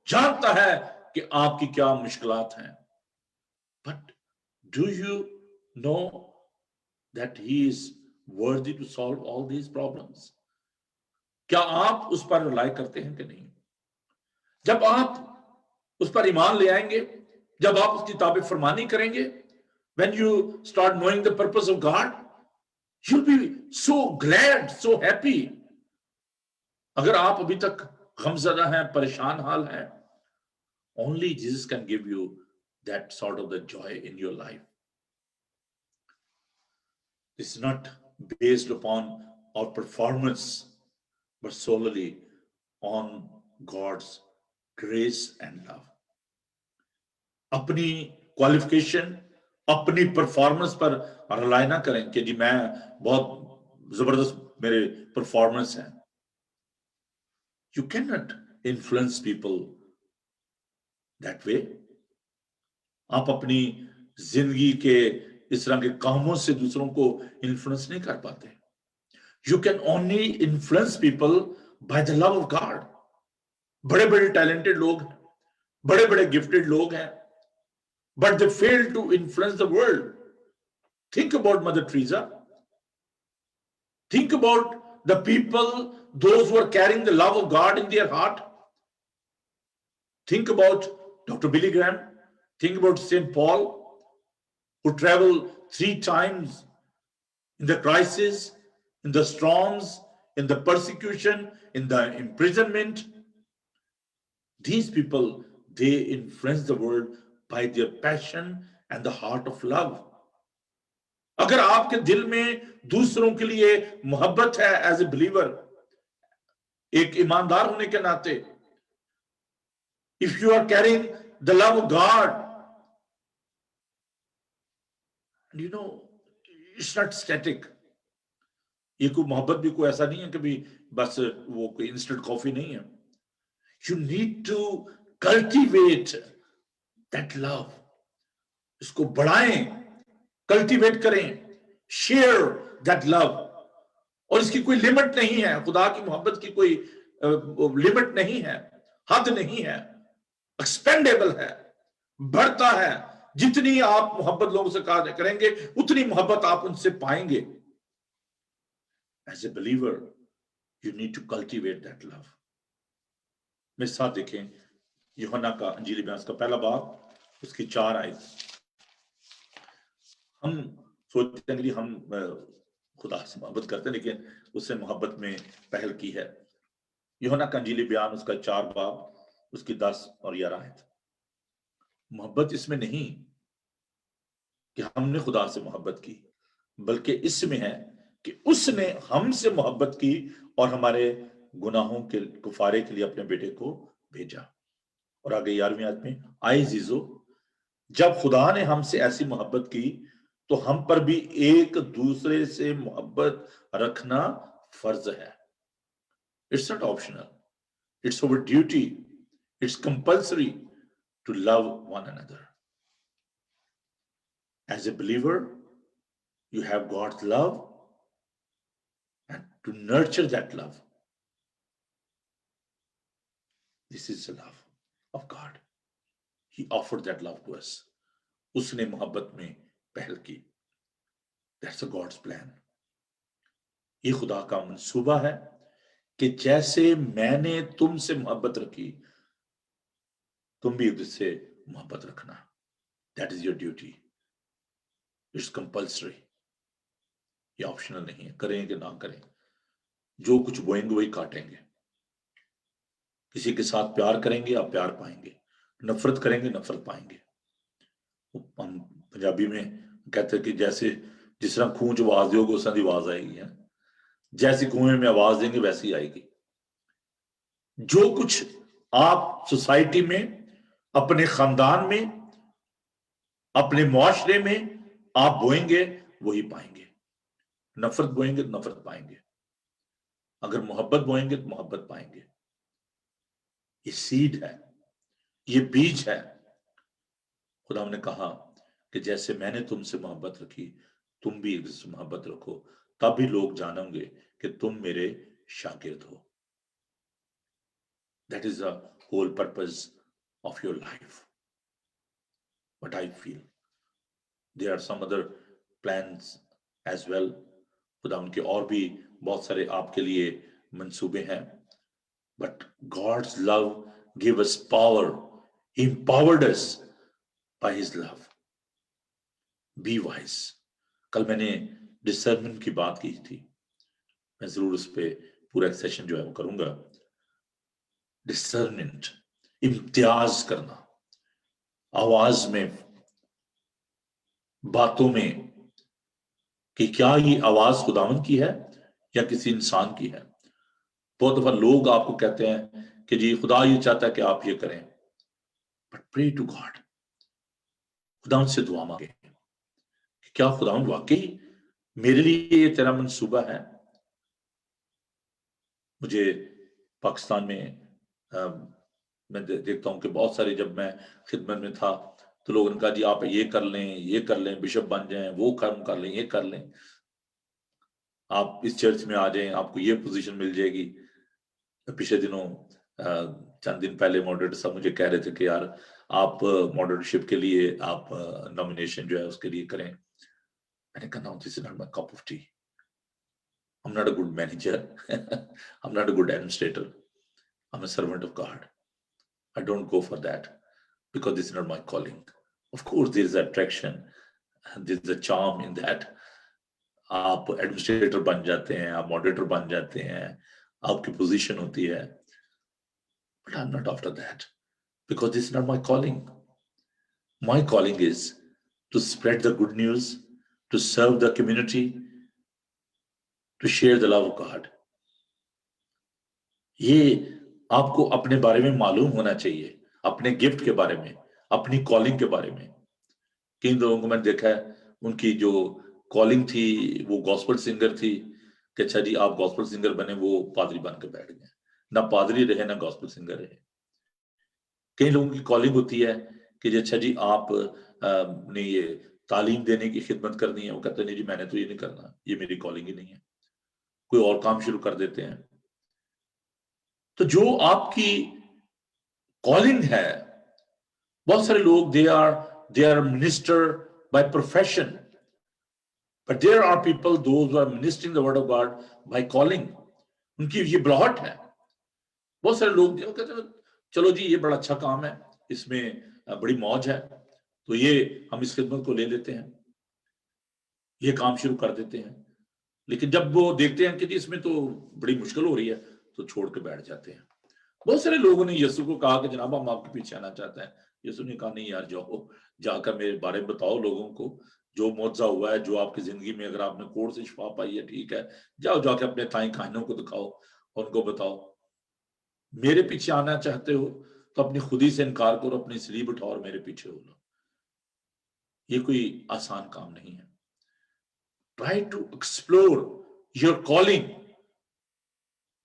जानता है कि आपकी क्या मुश्किलात हैं. But do you know that he is worthy to solve all these problems? क्या आप उस पर रिलाई करते हैं कि नहीं? जब आप उस पर ईमान ले आएंगे, जब आप उसकी ताबे फरमानी करेंगे, when you start knowing the purpose of God, you'll be so glad, so happy. अगर आप अभी तक गमज़दा हैं, परेशान हाल हैं, only Jesus can give you that sort of the joy in your life. It's not based upon our performance, but solely on God's grace and love. अपनी qualification, अपनी performance पर रिलाई ना करें कि जी मैं बहुत जबरदस्त मेरे परफॉर्मेंस हैं. You cannot influence people that way. आप अपनी जिंदगी के इस तरह के कामों से दूसरों को इन्फ्लुएंस नहीं कर पाते. You can only influence people by the love of God. बड़े बड़े टैलेंटेड लोग हैं, बड़े बड़े गिफ्टेड लोग हैं, but they fail to influence the world. Think about Mother Teresa. Think about the people, those who are carrying the love of God in their heart. Think about Dr. Billy Graham. Think about St. Paul, who traveled 3 times in the crisis, in the storms, in the persecution, in the imprisonment. These people, they influence the world by their passion and the heart of love. अगर आपके दिल में दूसरों के लिए मोहब्बत है as a believer, एक ईमानदार होने के नाते, if you are carrying the love of God, and you know, it's not static. ये कोई मोहब्बत भी कोई ऐसा नहीं है कि भी बस वो कोई इंस्टेंट कॉफी नहीं है. You need to cultivate that love. इसको बढ़ाएं, कल्टीवेट करें, शेयर दैट लव. और इसकी कोई लिमिट नहीं है. खुदा की मोहब्बत की कोई लिमिट नहीं है, हद नहीं है, एक्सपेंडेबल है, बढ़ता है. जितनी आप मोहब्बत लोगों से करेंगे उतनी मोहब्बत आप उनसे पाएंगे. As a believer, you need to cultivate that love. मेरे साथ देखें यूहन्ना का अंजील बयान का पहला बाब, उसकी 4 आयत. हम सोचते हैं कि हम खुदा से मोहब्बत करते हैं, लेकिन उससे मोहब्बत में पहल की है. यूहन्ना का अंजील बयान उसका 4 बाब, उसकी 10 और 11 आयत. मोहब्बत इसमें नहीं कि हमने खुदा से मोहब्बत की, बल्कि इसमें है कि उसने हमसे मोहब्बत की और हमारे गुनाहों के कुफारे के लिए अपने बेटे को भेजा. और आगे 11वीं आयत में, आए जीजो, जब खुदा ने हमसे ऐसी मोहब्बत की तो हम पर भी एक दूसरे से मोहब्बत रखना फर्ज है. It's not optional, it's our duty, it's compulsory to love one another. As a believer, you have God's love, and to nurture that love. This is the love of God. He offered that love to us. उसने मोहब्बत में पहल की. That's a God's plan. ये खुदा का मंसूबा है कि जैसे मैंने तुमसे मोहब्बत रखी, तुम भी एक दूसरे से मोहब्बत रखना. That is your duty. It's compulsory. ये ऑप्शनल नहीं है. करें कि ना करें, जो कुछ बोएंगे वही काटेंगे. किसी के साथ प्यार करेंगे आप प्यार पाएंगे, नफरत करेंगे नफरत पाएंगे. हम पंजाबी में कहते हैं कि जैसे जिस तरह खूह च आवाज दोगे उस तरह की आवाज आएगी है. जैसी कुएं में आवाज देंगे वैसी आएगी. जो कुछ आप सोसाइटी में, अपने खानदान में, अपने मुआशरे में आप बोएंगे वही पाएंगे. नफरत बोएंगे तो नफरत पाएंगे, अगर मोहब्बत बोएंगे तो मोहब्बत पाएंगे. ये सीड है, ये बीज है. खुदा ने कहा कि जैसे मैंने तुमसे मोहब्बत रखी तुम भी एक दूसरे से मोहब्बत रखो, तब भी लोग जानेंगे कि तुम मेरे शागिर्द हो. That is the whole purpose of your life. What I feel. There are some other plans as well. खुदा उनके और भी बहुत सारे आपके लिए मंसूबे हैं. But God's love gave us power. He empowered us by His love. Be wise. कल मैंने डिसर्नमेंट की बात की थी, मैं जरूर उस पे पूरा एक सेशन जो है वो करूंगा. डिसर्नमेंट, इम्तियाज करना, आवाज में, बातों में, कि क्या ये आवाज खुदावंद की है या किसी इंसान की है. बहुत दफा लोग आपको कहते हैं कि जी खुदा ये चाहता है कि आप ये करें, बट प्रे टू गॉड. खुदावंद से दुआ मांगे कि क्या खुदावंद वाकई मेरे लिए ये तेरा मंसूबा है. मुझे पाकिस्तान में मैं देखता हूं कि बहुत सारे, जब मैं खिदमत में था तो लोगों ने कहा जी आप ये कर लें, बिशप बन जाएं, वो काम कर लें, ये कर लें, आप इस चर्च में आ जाएं, आपको ये पोजीशन मिल जाएगी. पिछले दिनों चंद दिन पहले मॉडरेटर साहब मुझे कह रहे थे कि यार आप मॉडरेटरशिप के लिए आप नॉमिनेशन जो है उसके लिए करें. मैंने कहा this is not my cup of T. I am not a good manager. I am not a good administrator. I am a servant of God. I don't go for that because this is not my calling. Of course, there is attraction, there is a charm in that. आप administrator बन जाते हैं, आप moderator बन जाते हैं, आपकी position होती है. But I'm not after that because this is not my calling. My calling is to spread the good news, to serve the community, to share the love of God. ये आपको अपने बारे में मालूम होना चाहिए, अपने गिफ्ट के बारे में, अपनी कॉलिंग के बारे में. किन लोगों को मैंने देखा है उनकी जो कॉलिंग थी वो गॉस्पेल सिंगर थी, کہ अच्छा जी आप गॉस्पेल सिंगर बने, वो पादरी बन के बैठ गए, ना पादरी रहे ना गॉस्पेल सिंगर रहे। कई लोगों की कॉलिंग होती है कि जी अच्छा जी आप ने ये तालीम देने की खिदमत करनी है, वो कहते हैं नहीं जी मैंने तो ये नहीं करना, ये मेरी कॉलिंग ही नहीं है, कोई और काम शुरू कर देते हैं। तो जो आपकी कॉलिंग है, बहुत सारे लोग they are minister by profession, but there are people those who are ministering the word of God by calling. उनकी ये बुलाहट है। बहुत सारे लोग जो कहते हैं चलो जी ये बड़ा अच्छा काम है, इसमें बड़ी मौज है, तो ये हम इस खिदमत को ले लेते हैं, ये काम शुरू कर देते हैं। लेकिन जब वो देखते हैं कि जी इसमें तो बड़ी मुश्किल हो रही है, तो छोड़ के बैठ जाते हैं। बहुत सारे लोगों ने यीशु को कहा कि जनाब हम आपके पीछे आना चाहते हैं। यीशु ने कहा नहीं यार जाओ, जाकर मेरे बारे में बताओ लोगों को, जो मुआवजा हुआ है, जो आपकी जिंदगी में अगर आपने कोर्ट से शिफा पाई है, ठीक है, जाओ जाके अपने ताई खानों को दिखाओ, उनको बताओ। मेरे पीछे आना चाहते हो तो अपनी खुदी से इनकार करो, अपनी सलीब उठाओ और मेरे पीछे हो लो। ये कोई आसान काम नहीं है। Try to explore your calling.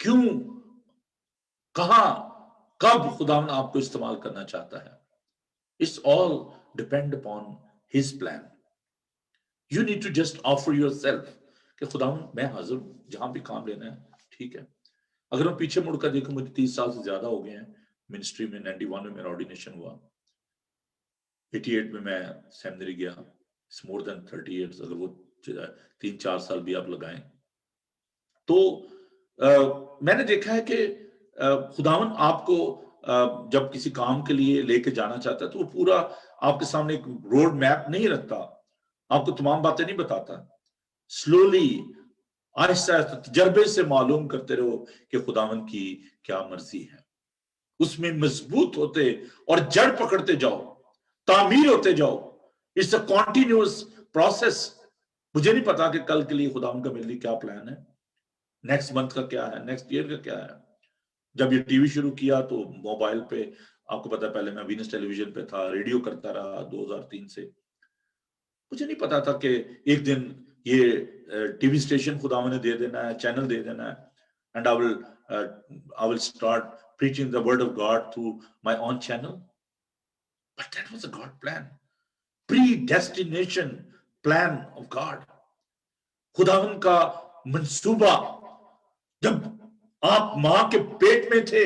क्यों, कहां, कब खुदावन आपको इस्तेमाल करना चाहता है, it's all depend upon his plan. You need to just offer yourself कि खुदावन मैं हाजिर हूं, जहां भी काम लेना है, ठीक है। अगर मैं पीछे मुड़कर देखूं, मुझे 30 साल से ज्यादा हो गए हैं मिनिस्ट्री में। 91 में मेरा ऑर्डिनेशन हुआ, 88 में मैं सेमिनरी गया, इट्स मोर देन 30 इयर्स। अगर वो 3-4 साल भी आप लगाएं तो मैंने देखा है कि खुदावन आपको जब किसी काम के लिए लेके जाना चाहता है तो वो पूरा आपके सामने एक रोड मैप नहीं रखता, आपको तमाम बातें नहीं बताता। स्लोली, आहिस्ता आहिस्ता तजर्बे से मालूम करते रहो कि खुदावन की क्या मर्जी है, उसमें मजबूत होते और जड़ पकड़ते जाओ, तामीर होते जाओ। It's a continuous process. मुझे नहीं पता कि कल के लिए खुदावन का मेरे लिए क्या प्लान है, नेक्स्ट मंथ का क्या है, नेक्स्ट ईयर का क्या है। जब ये टीवी शुरू किया तो मोबाइल पे, आपको पता है पहले मैं वीनस टेलीविजन पे था, रेडियो करता रहा 2003 से। मुझे नहीं पता था कि एक दिन ये टीवी स्टेशन खुदावन ने दे देना है, चैनल दे देना है, and I will start preaching the word of God through my own channel. But that was a God plan, predestination plan of God. खुदावन का मंसूबा। जब आप मां के पेट में थे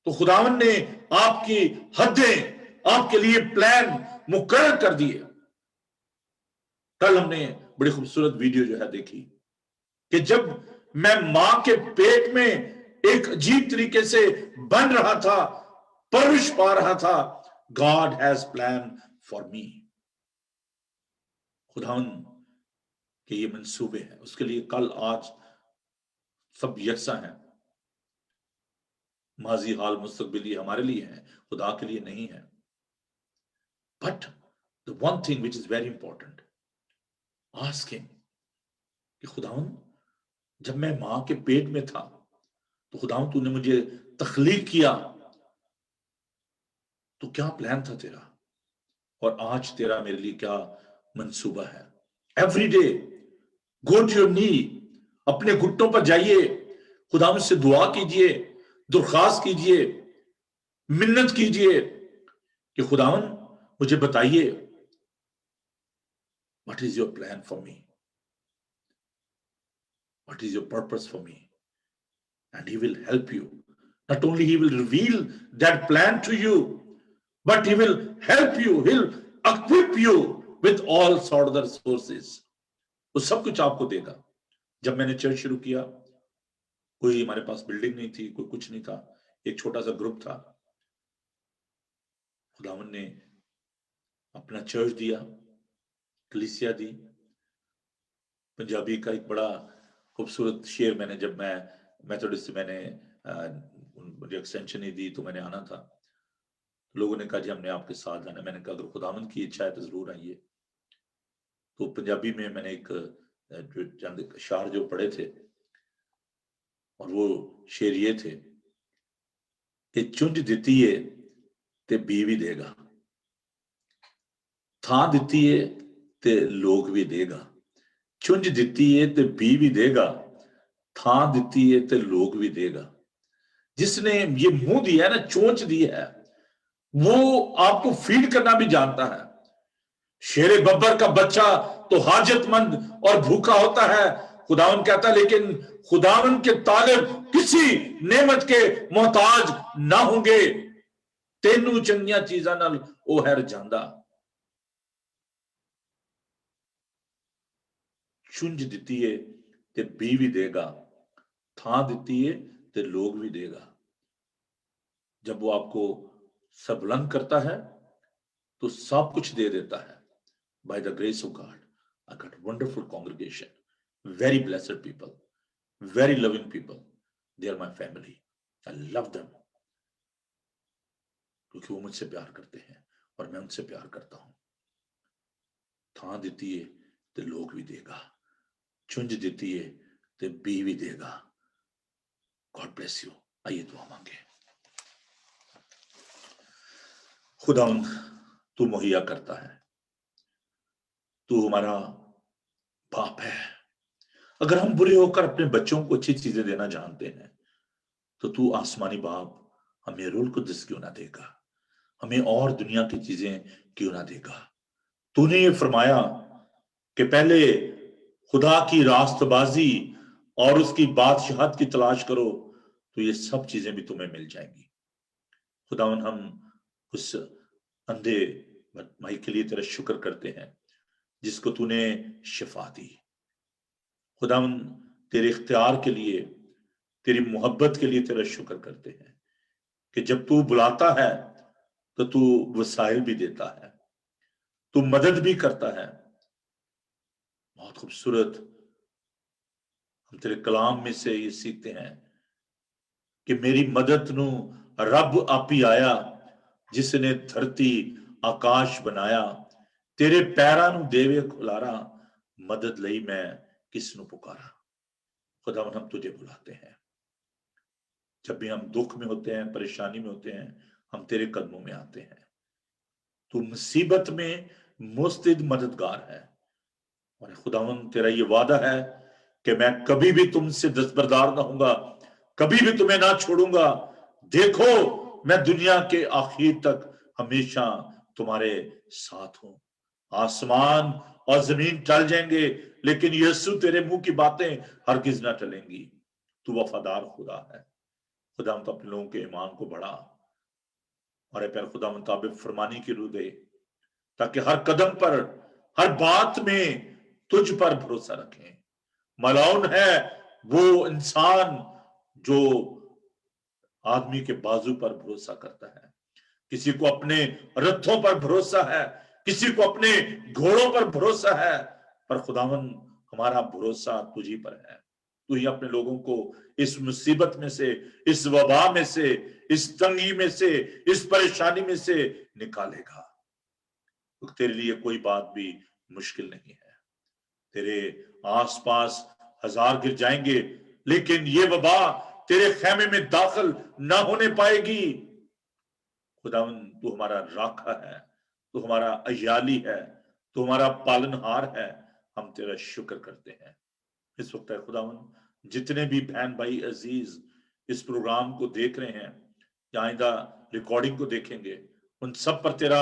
तो खुदावन ने आपकी हदें, आपके लिए प्लान मुकर्रर कर दिए। कल हमने बड़ी खूबसूरत वीडियो जो है देखी कि जब मैं मां के पेट में एक अजीब तरीके से बन रहा था, परवरिश पा रहा था, God has plan for me. खुदावन के ये मंसूबे हैं, उसके लिए कल आज सब यकसा हैं। माजी, हाल, मुस्तकबिल ये हमारे लिए है, खुदा के लिए नहीं है। But the one thing which is very important, ask him कि खुदावन जब मैं मां के पेट में था तो खुदावन तूने मुझे तख्लीक किया, तो क्या प्लान था तेरा, और आज तेरा मेरे लिए क्या मंसूबा है। Every day go to your knee, अपने घुटनों पर जाइए, खुदावन से दुआ कीजिए, दुर्खास्त कीजिए, मिन्नत कीजिए कि खुदावन मुझे बताइए what is your plan for me, what is your purpose for me, and he will help you. Not only he will reveal that plan to you, but he will help you, he'll equip you with all sort of the resources. वो सब कुछ आपको देगा। जब मैंने church शुरू किया, कोई हमारे पास बिल्डिंग नहीं थी, कोई कुछ नहीं था, एक छोटा सा ग्रुप था। खुदावन ने अपना चर्च दिया, कलीसिया दी। पंजाबी का एक बड़ा खूबसूरत शेर मैंने, जब मैं मेथोडिस्ट से मैंने मुझे एक्सटेंशन ही दी तो मैंने आना था, लोगों ने कहा जी हमने आपके साथ जाना। मैंने कहा अगर खुदावन की इच्छा है तो जरूर आइए। तो पंजाबी में मैंने एक चंद अशार जो पढ़े थे, और वो शेर ये थे कि चुंझ दिती है ते बी भी देगा, थां दिती है ते लोग भी देगा। चुंझ दिती है ते बी भी देगा, ਥਾਂ ਦਿੱਤੀ ਹੈ ਤੇ ਲੋग भी देगा। जिसने ये मुंह दिया है ना, चोंच दी है, वो आपको फीड करना भी जानता है। शेरे बब्बर का बच्चा तो हाजतमंद और भूखा होता है, खुदावन कहता है, लेकिन खुदावन के तालिब किसी नेमत के मोहताज ना होंगे। तेनू चंगियां चीजां नाल ओ है रजांदा। चुंझ दिती है ते बी भी देगा, थां दिती है ते लोग भी देगा। जब वो आपको सबलंद करता है तो सब कुछ दे देता है। By the grace of God, I got a wonderful congregation, very blessed people, very loving people. They are my family. I love them. क्योंकि वो मुझसे प्यार करते हैं और मैं उनसे प्यार करता हूं। थां देती है तो लोग भी देगा, चुंझ देती है तो बी भी देगा। God bless you. आइए दुआ मांगे। खुदावंद, तू मुहैया करता है, तू हमारा बाप है। अगर हम बुरे होकर अपने बच्चों को अच्छी चीजें देना जानते हैं तो तू आसमानी बाप हमें रूल कुद्दस क्यों ना देगा, हमें और दुनिया की चीजें क्यों ना देगा। तूने ये फरमाया कि पहले खुदा की रास्तबाजी और उसकी बादशाहत की तलाश करो तो ये सब चीजें भी तुम्हें मिल जाएंगी। खुदावन, हम उस अंधे भाई के लिए तेरा शुक्र करते हैं जिसको तूने शिफा दी। खुदावन, तेरे इख्तियार के लिए, तेरी मोहब्बत के लिए तेरा शुक्र करते हैं कि जब तू बुलाता है तो तू वसाइल भी देता है, तू मदद भी करता है। बहुत खूबसूरत हम तेरे कलाम में से ये सीखते हैं कि मेरी मदद नू रब आप ही आया जिसने धरती आकाश बनाया, तेरे पैरां नू देवे खुलारा, मदद लई मैं किस नू पुकारा। खुदावन, हम तुझे बुलाते हैं। जब भी हम दुख में होते हैं, परेशानी में होते हैं, हम तेरे कदमों में आते हैं। तू मुसीबत में मुस्तैद मददगार है। और खुदावन, तेरा ये वादा है कि मैं कभी भी तुमसे दस्तबरदार ना होऊंगा, कभी भी तुम्हें ना छोड़ूंगा। देखो, मैं दुनिया के आखिर तक हमेशा तुम्हारे साथ हूं। आसमान और जमीन टल जाएंगे लेकिन यीशु तेरे मुंह की बातें हरगिज ना टलेंगी। तू वफादार खुदा है। खुदा तो अपने लोगों के ईमान को बढ़ा और प्यार खुदा मुताबिक फरमानी की रूह दे, ताकि हर कदम पर, हर बात में तुझ पर भरोसा रखें। मलाउन है वो इंसान जो आदमी के बाजू पर भरोसा करता है। किसी को अपने रथों पर भरोसा है, किसी को अपने घोड़ों पर भरोसा है, पर खुदावन, हमारा भरोसा तुझी पर है। तू ही अपने लोगों को इस मुसीबत में से, इस वबा में से, इस तंगी में से, इस परेशानी में से निकालेगा। तो तेरे लिए कोई बात भी मुश्किल नहीं है। तेरे आसपास हजार गिर जाएंगे लेकिन ये वबा तेरे खेमे में दाखिल ना होने पाएगी। खुदावन, तू हमारा राखा है, तू हमारा अयाली है, तू हमारा पालनहार है। हम तेरा शुक्र करते हैं। इस वक्त है खुदावन, जितने भी बहन भाई अजीज इस प्रोग्राम को देख रहे हैं या आइंदा रिकॉर्डिंग को देखेंगे, उन सब पर तेरा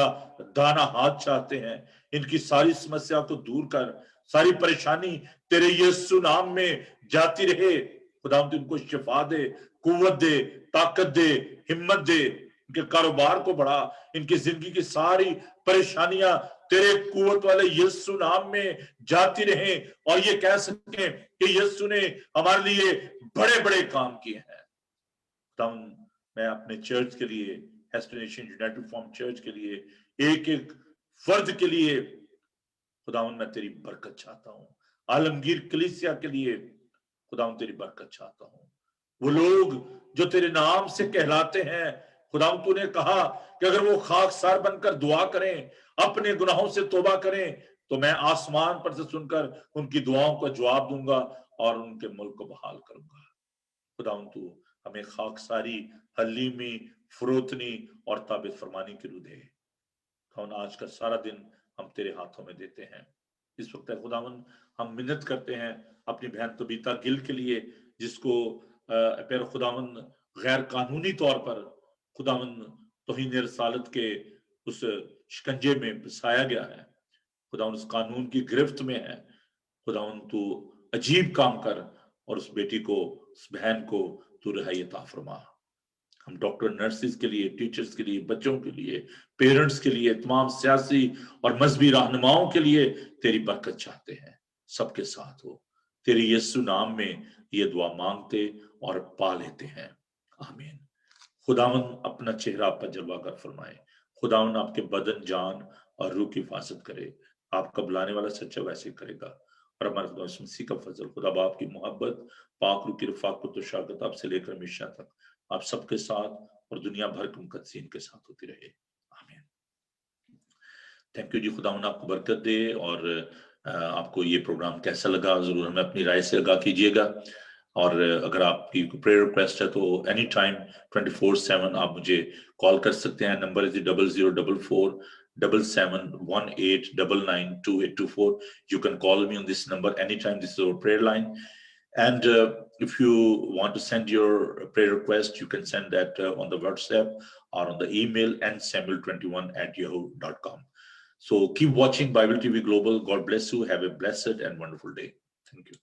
दाना हाथ चाहते हैं। इनकी सारी समस्या को दूर कर, सारी परेशानी तेरे यीशु नाम में जाती रहे। खुदावंद, इनको शिफा दे, कुव्वत दे, ताकत दे, हिम्मत दे, इनके कारोबार को बढ़ा, इनकी जिंदगी की सारी परेशानियां तेरे कुव्वत वाले यीशु नाम में जाती रहे और ये कह सके कि यीशु ने हमारे लिए बड़े बड़े काम किए हैं। मैं अपने चर्च के लिए, एस्पिरेशन यूनाइटेड फॉर्म चर्च के लिए, एक एक फर्द के लिए खुदावन मैं तेरी बरकत चाहता हूँ। आलमगीर कलीसिया के लिए खुदावन तेरी बरकत चाहता हूँ। वो लोग जो तेरे नाम से कहलाते हैं, खुदावन तूने कहा कि अगर वो खाकसार बनकर दुआ करें, अपने गुनाहों से तौबा करें, तो मैं आसमान पर से सुनकर उनकी दुआओं का जवाब दूंगा और उनके मुल्क को बहाल करूंगा। खुदावन तू हमें खाकसारी, हलीमी, फरोतनी और ताबित फरमानी की रूह दे। खुदावन, आज का सारा दिन हम तेरे हाथों में देते हैं। इस वक्त खुदावन हम मिन्नत करते हैं अपनी बहन तबीता गिल के लिए, जिसको फिर खुदावन गैर कानूनी तौर पर खुदावन तौहीन रसालत के उस शिकंजे में फंसाया गया है, खुदावन उस कानून की गिरफ्त में है। खुदावन तू अजीब काम कर और उस बेटी को, उस बहन को तू रिहाई अता फरमा। हम डॉक्टर, नर्सिस के लिए, टीचर्स के लिए, बच्चों के लिए, पेरेंट्स के लिए, तमाम सियासी और मजहबी रहनुमाओं के लिए तेरी बरकत चाहते हैं। सबके साथ हो, तेरे यीशु नाम में ये दुआ मांगते और पा लेते हैं, आमीन। खुदावन अपना चेहरा आप पर जलवागर फरमाए, खुदावन आपके बदन, जान और रूह की हिफाजत करे। आपका बुलाने वाला सच्चा वैसे करेगा। और हमारे खुदा यीशु मसीह का फजल, खुदा बाप की मोहब्बत, पाक रूह की रफ़ाक़त और शागत आपसे लेकर हमेशा तक आप सबके साथ और दुनिया भर के मुक़द्दसीन के साथ होती रहे, आमीन। थैंक यू जी, खुदावन आपको बरकत दे। और आपको ये प्रोग्राम कैसा लगा जरूर हमें अपनी राय से आगाह कीजिएगा। और अगर आपकी प्रेयर रिक्वेस्ट है तो एनी टाइम 24/7 आप मुझे कॉल कर सकते हैं। Number is 00447718992824। You can call me on this number anytime. This is our prayer line. And if you want to send your prayer request, you can send that on the WhatsApp or on the email nsamuel21@yahoo.com. So keep watching Bible TV Global. God bless you. Have a blessed and wonderful day. Thank you.